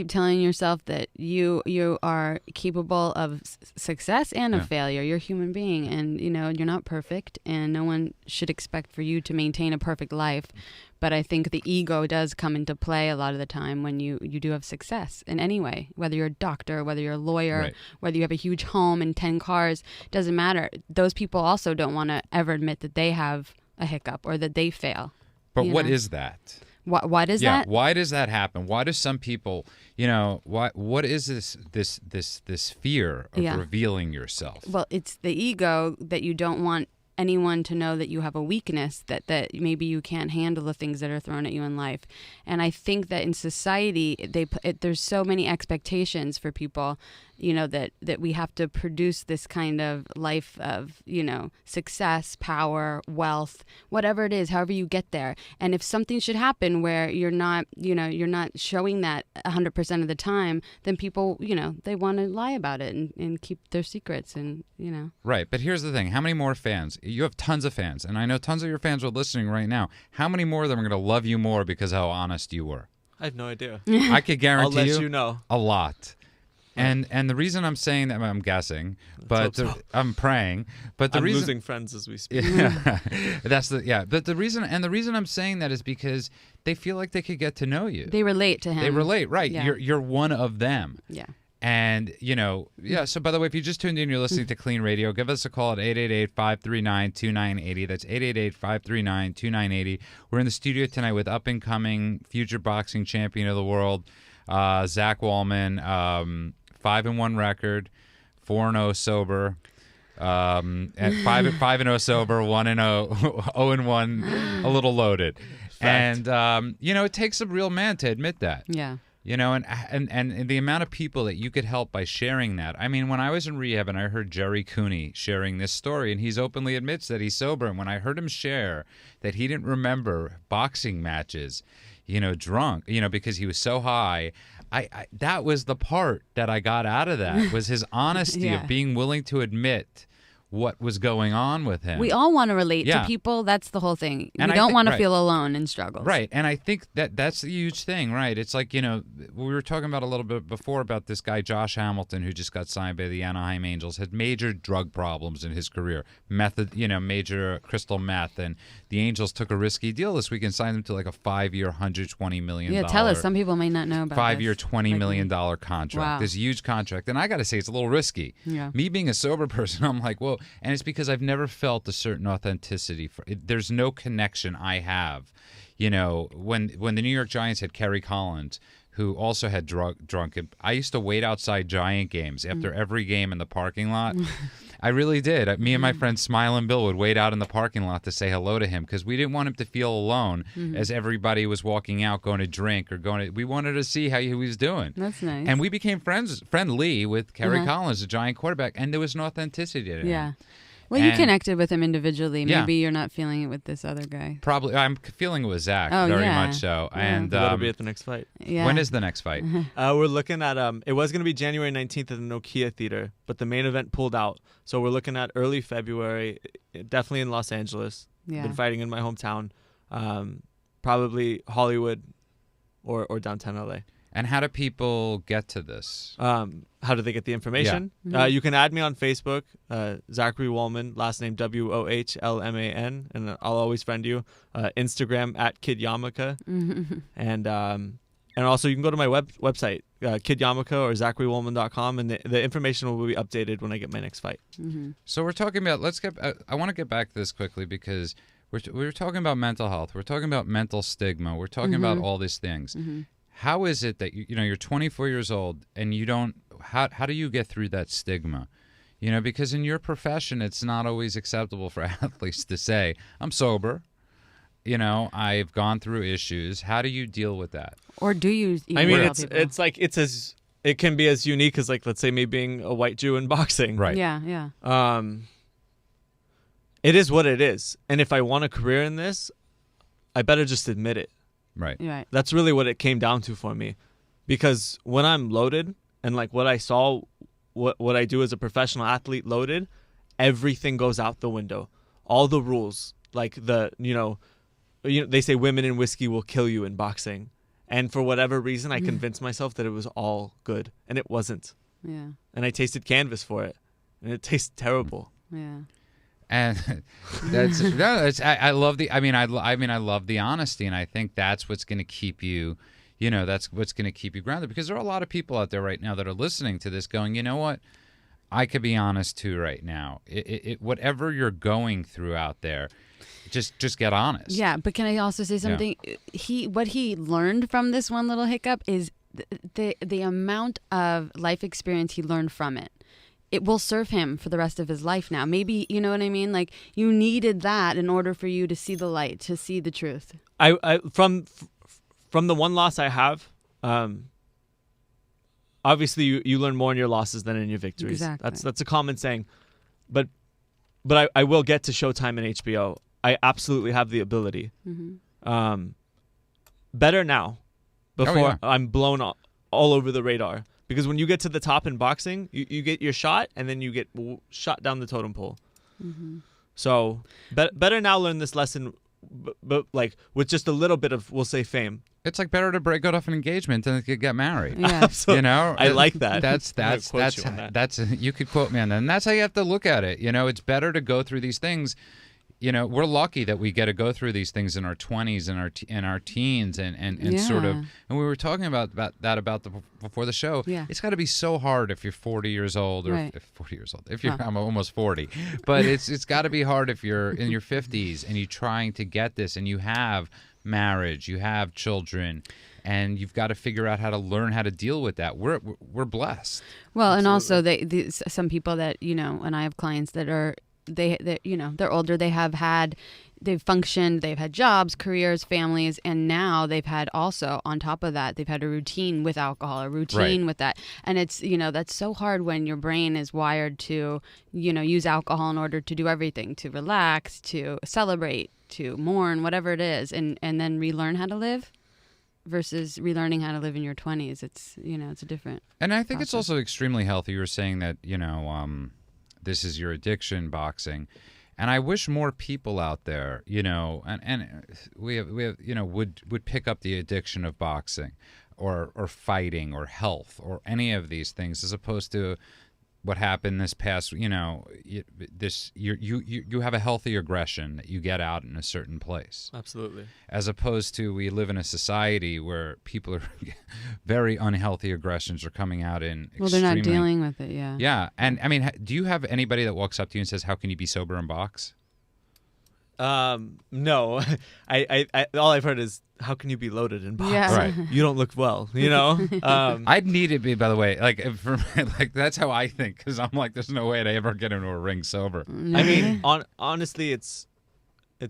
telling yourself that you are capable of success and of failure. You're a human being, and you're not perfect, and no one should expect for you to maintain a perfect life. But I think the ego does come into play a lot of the time when you do have success in any way, whether you're a doctor, whether you're a lawyer, Right. whether you have a huge home and 10 cars, doesn't matter. Those people also don't want to ever admit that they have a hiccup or that they fail. But You what know? is that? Why does Yeah, that? why does that happen? Why do some people, what is this fear of Yeah. revealing yourself? Well, it's the ego that you don't want anyone to know that you have a weakness, that maybe you can't handle the things that are thrown at you in life. And I think that in society, there's so many expectations for people, that we have to produce this kind of life of, success, power, wealth, whatever it is, however you get there. And if something should happen where you're not showing that 100% of the time, then people, they want to lie about it and keep their secrets and. Right, but here's the thing. How many more fans? You have tons of fans, and I know tons of your fans are listening right now. How many more of them are going to love you more because of how honest you were? I have no idea. I could I'll guarantee let you know. a lot. And the reason I'm saying that, I'm guessing, but hope so. I'm praying. But the I'm reason, losing friends as we speak. Yeah, But the reason I'm saying that is because they feel like they could get to know you. They relate to him. They relate, right? Yeah. You're one of them. Yeah. And, so by the way, if you just tuned in, you're listening to KLEAN Radio, give us a call at 888-539-2980. That's 888-539-2980. We're in the studio tonight with up-and-coming future boxing champion of the world, Zach Wohlman, 5-1 record, 4-0 sober, and 5-0 sober, 1-0, 0-1, a little loaded. Fact. And, it takes a real man to admit that. Yeah. And the amount of people that you could help by sharing that. I mean, when I was in rehab and I heard Jerry Cooney sharing this story, and he's openly admits that he's sober, and when I heard him share that he didn't remember boxing matches, drunk, because he was so high, I that was the part that I got out of that, was his honesty of being willing to admit what was going on with him. We all want to relate to people. That's the whole thing. We don't want to feel alone in struggles. Right. And I think that's the huge thing, right? It's like, we were talking about a little bit before about this guy, Josh Hamilton, who just got signed by the Anaheim Angels, had major drug problems in his career, major crystal meth. And the Angels took a risky deal this week and signed him to like a 5-year, $120 million. Yeah, tell us. Some people may not know about 5-year, $20 million contract. Wow. This huge contract. And I got to say, it's a little risky. Yeah. Me being a sober person, I'm like, whoa. And it's because I've never felt a certain authenticity. There's no connection I have. When the New York Giants had Kerry Collins, who also had drunk, I used to wait outside Giant games after every game in the parking lot. I really did. Me and my friend Smile and Bill would wait out in the parking lot to say hello to him because we didn't want him to feel alone as everybody was walking out, going to drink or we wanted to see how he was doing. That's nice. And we became friendly with Kerry Collins, the Giant quarterback, and there was an authenticity to him. Yeah. Well, you connected with him individually. Maybe you're not feeling it with this other guy. Probably. I'm feeling it with Zach very much so. Yeah. And That'll be at the next fight. Yeah. When is the next fight? We're looking at it was going to be January 19th at the Nokia Theater, but the main event pulled out. So we're looking at early February, definitely in Los Angeles. Yeah. Been fighting in my hometown, probably Hollywood or downtown LA. And how do people get to this? How do they get the information? Yeah. You can add me on Facebook, Zachary Wohlman, last name Wohlman, and I'll always friend you. Instagram at Kid Yamaka, and also you can go to my website, Kid Yamaka or ZacharyWohlman.com, and the information will be updated when I get my next fight. So we're talking about. I want to get back to this quickly because we're talking about mental health. We're talking about mental stigma. We're talking about all these things. How is it that you're 24 years old and you don't? How do you get through that stigma? Because in your profession, it's not always acceptable for athletes to say, "I'm sober." I've gone through issues. How do you deal with that? Or do you? I mean, it can be as unique as let's say me being a white Jew in boxing. Right. Yeah. It is what it is, and if I want a career in this, I better just admit it. Right. That's really what it came down to for me, because when I'm loaded and what I saw, what I do as a professional athlete loaded, everything goes out the window. All the rules, they say women and whiskey will kill you in boxing, and for whatever reason, I convinced myself that it was all good, and it wasn't. Yeah. And I tasted canvas for it, and it tastes terrible. Yeah. And I love the honesty, and I think that's what's going to keep you, that's what's going to keep you grounded, because there are a lot of people out there right now that are listening to this going, you know what, I could be honest too right now. Whatever you're going through out there, just get honest. Yeah, but can I also say something? Yeah. What he learned from this one little hiccup is the amount of life experience he learned from it. It will serve him for the rest of his life now. Maybe, you know what I mean? You needed that in order for you to see the light, to see the truth. From the one loss I have, obviously you learn more in your losses than in your victories. Exactly. That's a common saying. But I will get to Showtime and HBO. I absolutely have the ability. Better now, before I'm blown all over the radar. Because when you get to the top in boxing, you get your shot, and then you get shot down the totem pole. So better now learn this lesson, but with just a little bit of, we'll say, fame. It's better to break off an engagement than to get married. Yeah. Absolutely. I like that. That's you could quote me on that, and that's how you have to look at it. It's better to go through these things. we're lucky that we get to go through these things in our 20s and our teens and sort of. And we were talking about before the show. Yeah. It's got to be so hard if you're 40 years old or Right. if 40 years old. If you're I'm almost 40, but it's got to be hard if you're in your 50s and you're trying to get this and you have marriage, you have children. And you've got to figure out how to learn how to deal with that. We're blessed. Well, and also some people that, and I have clients that are, they're older, they've functioned, they've had jobs, careers, families, and now they've had also, on top of that, they've had a routine with alcohol, a routine with that. And it's, that's so hard when your brain is wired to, use alcohol in order to do everything, to relax, to celebrate, to mourn, whatever it is, and then relearn how to live. Versus relearning how to live in your 20s, it's it's a different. And I think process. it's also extremely healthy. You were saying that this is your addiction, boxing, and I wish more people out there, and we have would pick up the addiction of boxing, or fighting, or health, or any of these things, as opposed to what happened this past. You have a healthy aggression that you get out in a certain place. Absolutely. As opposed to, we live in a society where people are very unhealthy aggressions are coming out in Well, they're not dealing with it, yeah. Yeah. And I mean, do you have anybody that walks up to you and says, "How can you be sober and box?" No. I all I've heard is, how can you be loaded in box? Yeah. Right. You don't look well, I'd need it be, by the way, that's how I think, because I'm like, there's no way I'd ever get into a ring sober. I mean, honestly, it's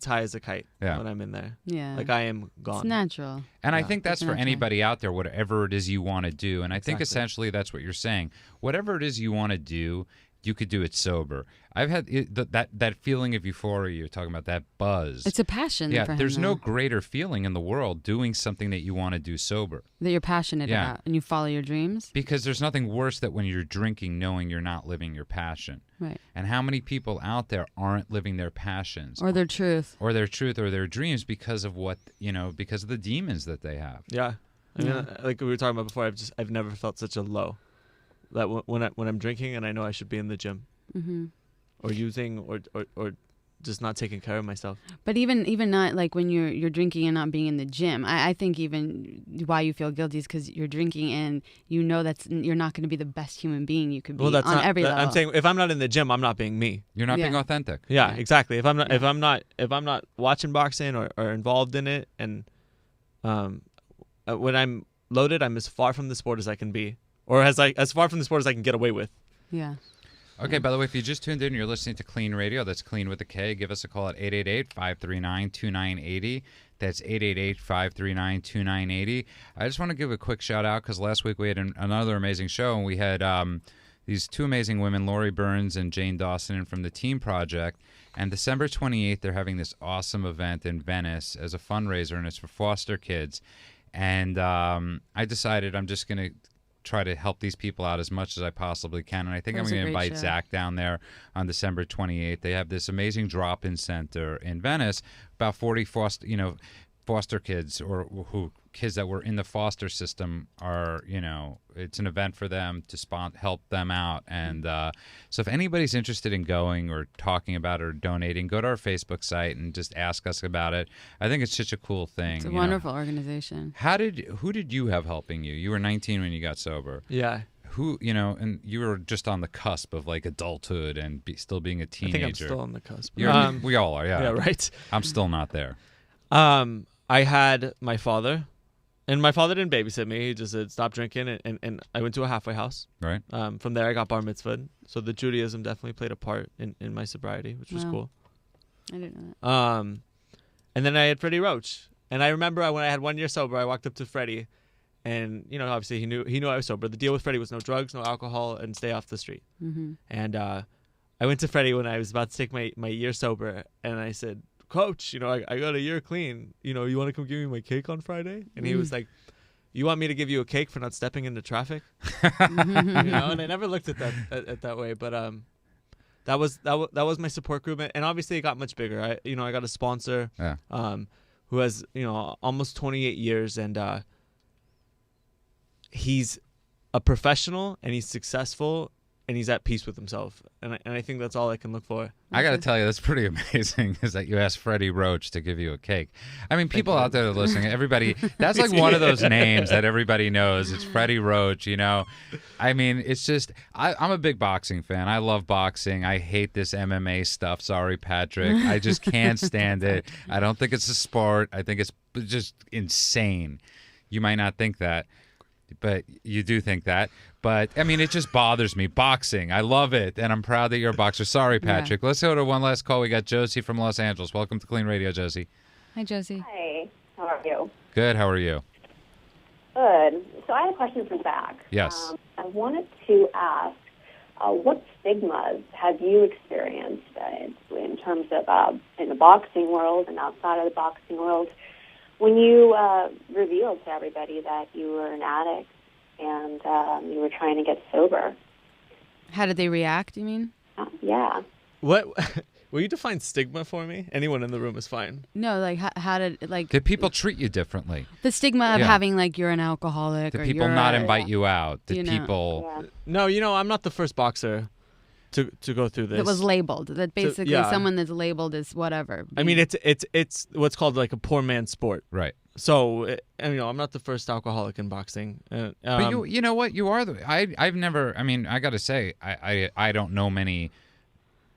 high as a kite when I'm in there. Yeah. Like, I am gone. It's natural. And I think that's It's for natural. anybody out there, whatever it is you want to do. And I think Exactly. essentially that's what you're saying. Whatever it is you want to do, you could do it sober. I've had that feeling of euphoria you're talking about, that buzz. It's a passion for him. There's no though, greater feeling in the world doing something that you want to do sober. that you're passionate about and you follow your dreams. Because there's nothing worse than when you're drinking knowing you're not living your passion. Right. And how many people out there aren't living their passions Or their truth. or their truth or their dreams because of because of the demons that they have. Yeah. I mean, Yeah. like we were talking about before, I've never felt such a low. That when I'm drinking and I know I should be in the gym, Mm-hmm. or using, or just not taking care of myself. But even not like when you're drinking and not being in the gym. I think even why you feel guilty is because you're drinking and you know you're not going to be the best human being you could be Well, that's on not. every level. I'm saying, if I'm not in the gym, I'm not being me. You're not Yeah. being authentic. Yeah, Yeah. exactly. If I'm not, Yeah. if I'm not watching boxing or involved in it, and when I'm loaded, I'm as far from the sport as I can be, or as far from the sport as I can get away with. Yeah. Okay, by the way, if you just tuned in, you're listening to KLEAN Radio. That's KLEAN with a K. Give us a call at 888-539-2980. That's 888-539-2980. I just want to give a quick shout out because last week we had another amazing show, and we had these two amazing women, Lori Burns and Jane Dawson, from the Team Project. And December 28th, they're having this awesome event in Venice as a fundraiser, and it's for foster kids. And I decided I'm just going to try to help these people out as much as I possibly can. And I think I'm going to invite Zach down there on December 28th. They have this amazing drop-in center in Venice, about 40 foster kids or kids that were in the foster system are, it's an event for them to help them out. And so if anybody's interested in going or talking about it or donating, go to our Facebook site and just ask us about it. I think it's such a cool thing. It's a wonderful organization. Who did you have helping you? You were 19 when you got sober. Yeah. Who, and you were just on the cusp of like adulthood and still being a teenager. I think I'm still on the cusp. We all are, yeah. Yeah, right. I'm still not there. I had my father, and my father didn't babysit me. He just said, stop drinking, and I went to a halfway house. Right. From there, I got bar mitzvahed. So the Judaism definitely played a part in my sobriety, which was cool. I didn't know that. And then I had Freddie Roach. And I remember when I had 1 year sober, I walked up to Freddie, and, obviously he knew I was sober. The deal with Freddie was no drugs, no alcohol, and stay off the street. Mm-hmm. And I went to Freddie when I was about to take my year sober, and I said, Coach, I got a year clean. You want to come give me my cake on Friday? And he was like, you want me to give you a cake for not stepping into traffic? And I never looked at that way, but that was my support group, and obviously it got much bigger. I got a sponsor, who has almost 28 years, and he's a professional and he's successful he's at peace with himself. And I think that's all I can look for. I got to tell you, that's pretty amazing is that you asked Freddie Roach to give you a cake. I mean, people out there listening, everybody, that's like one of those names that everybody knows. It's Freddie Roach, you know. I mean, it's just, I'm a big boxing fan. I love boxing. I hate this MMA stuff. Sorry, Patrick. I just can't stand it. I don't think it's a sport. I think it's just insane. You might not think that, but you do think that. But, I mean, it just bothers me. Boxing. I love it, and I'm proud that you're a boxer. Sorry, Patrick. Yeah. Let's go to one last call. We got Josie from Los Angeles. Welcome to KLEAN Radio, Josie. Hi, Josie. Hi. How are you? Good. How are you? Good. So I had a question for Zach. Yes. I wanted to ask, what stigmas have you experienced in terms of in the boxing world and outside of the boxing world when you revealed to everybody that you were an addict and you were trying to get sober? How did they react, you mean? Yeah. What? Will you define stigma for me? Anyone in the room is fine. No, like how did Did people treat you differently? The stigma of having like you're an alcoholic. Did or people you're not invite you out? Did people? Yeah. No, I'm not the first boxer to go through this. That was labeled. That basically someone that's labeled as whatever. I mean, it's what's called like a poor man's sport. Right. So, I'm not the first alcoholic in boxing. But you know what? You are I've never. I mean, I got to say, I don't know many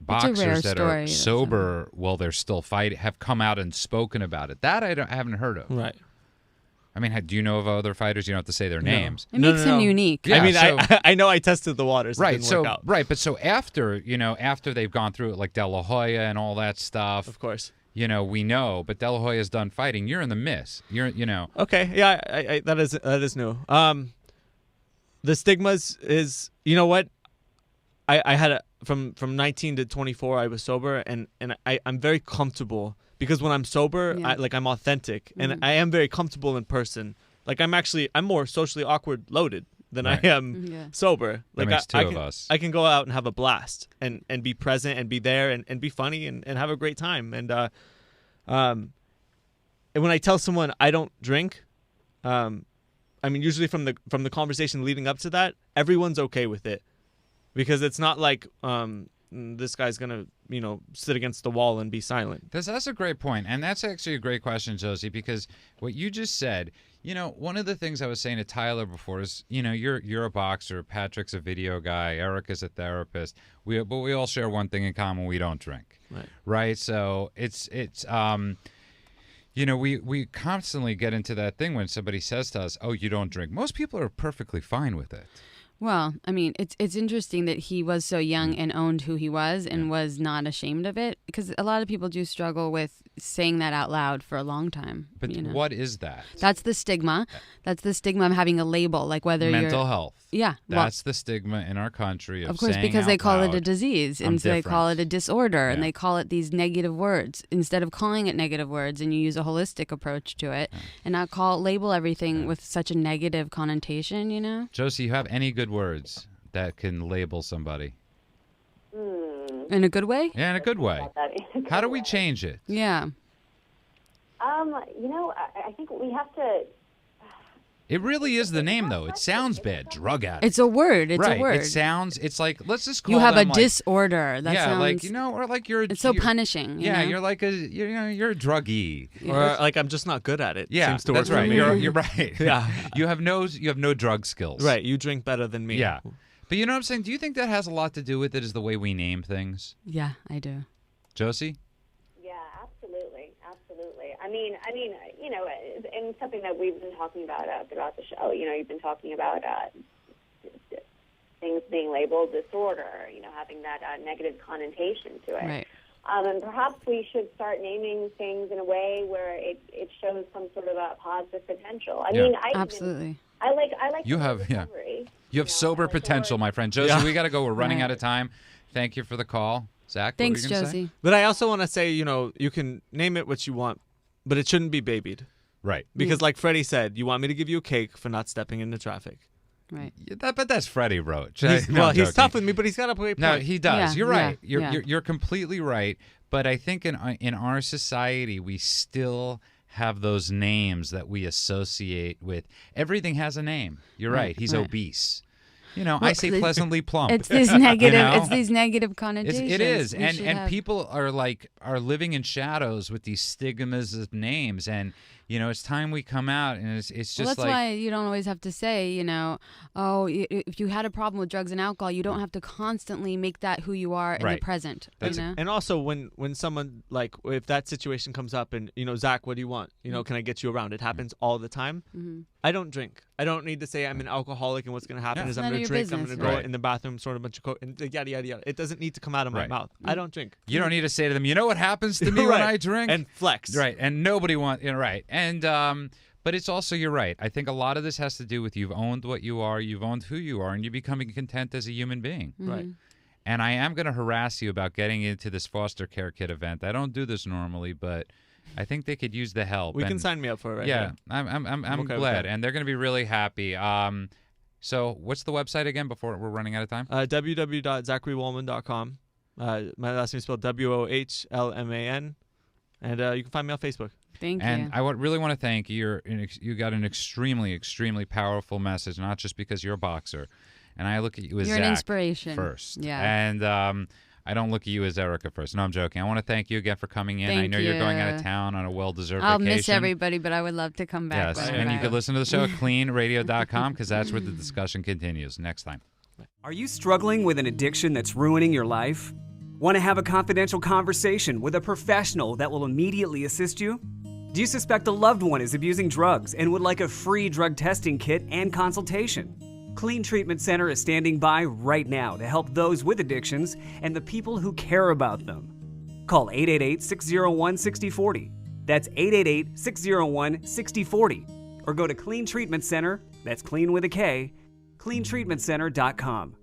boxers that are sober while they're still fighting have come out and spoken about it. That I haven't heard of. Right. I mean, do you know of other fighters? You don't have to say their names. It makes him unique. Yeah, I mean, I know I tested the waters. Right. It didn't work out. Right. But so after they've gone through it, like De La Hoya and all that stuff. Of course. We know, but De La Hoya's done fighting. You're in the mist. Okay. Yeah. I that is new. The stigmas is, you know what? I had from 19 to 24, I was sober, and I'm very comfortable because when I'm sober, I'm authentic, and I am very comfortable in person. Like I'm more socially awkward loaded than I am sober. Like that makes two of us. I can go out and have a blast and be present and be there and be funny and have a great time. And when I tell someone I don't drink, I mean usually from the conversation leading up to that, everyone's okay with it. Because it's not like this guy's going to, sit against the wall and be silent. That's a great point. And that's actually a great question, Josie, because what you just said, one of the things I was saying to Tyler before is, you're a boxer, Patrick's a video guy, Eric is a therapist. But we all share one thing in common: we don't drink. Right? So it's we constantly get into that thing when somebody says to us, "Oh, you don't drink." Most people are perfectly fine with it. Well, I mean, it's interesting that he was so young and owned who he was and was not ashamed of it, because a lot of people do struggle with saying that out loud for a long time. But what is that? That's the stigma. That's the stigma of having a label, like whether mental health. Yeah. That's the stigma in our country of course, saying because out they call loud, it a disease, and so they call it a disorder, and they call it these negative words instead of calling it negative words, and you use a holistic approach to it and not label everything with such a negative connotation, Josie, you have any good words that can label somebody? In a good way? Yeah, in a good way. How do we change it? Yeah. I think we have to. It really is the name, though. It sounds bad. Drug addict. It's a word. It's a word. It sounds. It's like, let's just call you have them a disorder. That sounds, or like you're. It's so punishing. You're like you're a druggie, or like I'm just not good at it. Yeah, seems to that's work right. for me. You're right. Yeah, you have no drug skills. Right. You drink better than me. Yeah, but you know what I'm saying. Do you think that has a lot to do with it? Is the way we name things? Yeah, I do. Josie. Absolutely. I mean, and something that we've been talking about throughout the show. You've been talking about things being labeled disorder. Having that negative connotation to it. Right. And perhaps we should start naming things in a way where it shows some sort of a positive potential. I mean, absolutely. I like. You have recovery. You have sober potential, my friend. Josie, we got to go. We're running out of time. Thank you for the call. Zach, thanks, what were you gonna Josie. say? But I also want to say, you can name it what you want, but it shouldn't be babied. Right. Because like Freddie said, you want me to give you a cake for not stepping into traffic. Right. But that's Freddie Roach. He's tough with me, but he's got a great point. No, he does. Yeah, you're right. yeah. You're completely right. But I think in our society, we still have those names that we associate with. Everything has a name. You're right. He's obese. I say pleasantly plump. It's these negative. It's these negative connotations. It is, and have... people are living in shadows with these stigmas of names, and it's time we come out, and it's just that's why you don't always have to say, if you had a problem with drugs and alcohol, you don't have to constantly make that who you are in the present. And also when someone if that situation comes up and Zach, what do you want? Can I get you around? It happens all the time. Mm-hmm. I don't drink. I don't need to say I'm an alcoholic and what's going to happen is I'm going to drink. I'm going to go in the bathroom, sort of a bunch of coke, and yada yada yada. It doesn't need to come out of my mouth. I don't drink. You don't need to say to them, what happens to me when I drink? And flex. Right. And nobody wants. Right. And but it's also, you're right. I think a lot of this has to do with you've owned what you are, you've owned who you are, and you're becoming content as a human being. Mm-hmm. Right. And I am going to harass you about getting into this foster care kid event. I don't do this normally, but I think they could use the help. We can sign me up for it right now. now. I'm glad. And they're going to be really happy. So what's the website again before we're running out of time? www.zacharywohlman.com. My last name is spelled Wohlman. And you can find me on Facebook. Thank you. And I really want to thank you. You got an extremely, extremely powerful message, not just because you're a boxer. And I look at you as You're Zach an inspiration. first. Yeah. And I don't look at you as Erica first. No, I'm joking. I want to thank you again for coming in. Thank I know you. you're going out of town on a well-deserved I'll vacation. miss everybody, but I would love to come back. Yes, and you can listen to the show at KLEANradio.com because that's where the discussion continues. Next time. Are you struggling with an addiction that's ruining your life? Want to have a confidential conversation with a professional that will immediately assist you? Do you suspect a loved one is abusing drugs and would like a free drug testing kit and consultation? KLEAN Treatment Center is standing by right now to help those with addictions and the people who care about them. Call 888-601-6040. That's 888-601-6040. Or go to KLEAN Treatment Center, that's clean with a K, KLEANTreatmentCenter.com.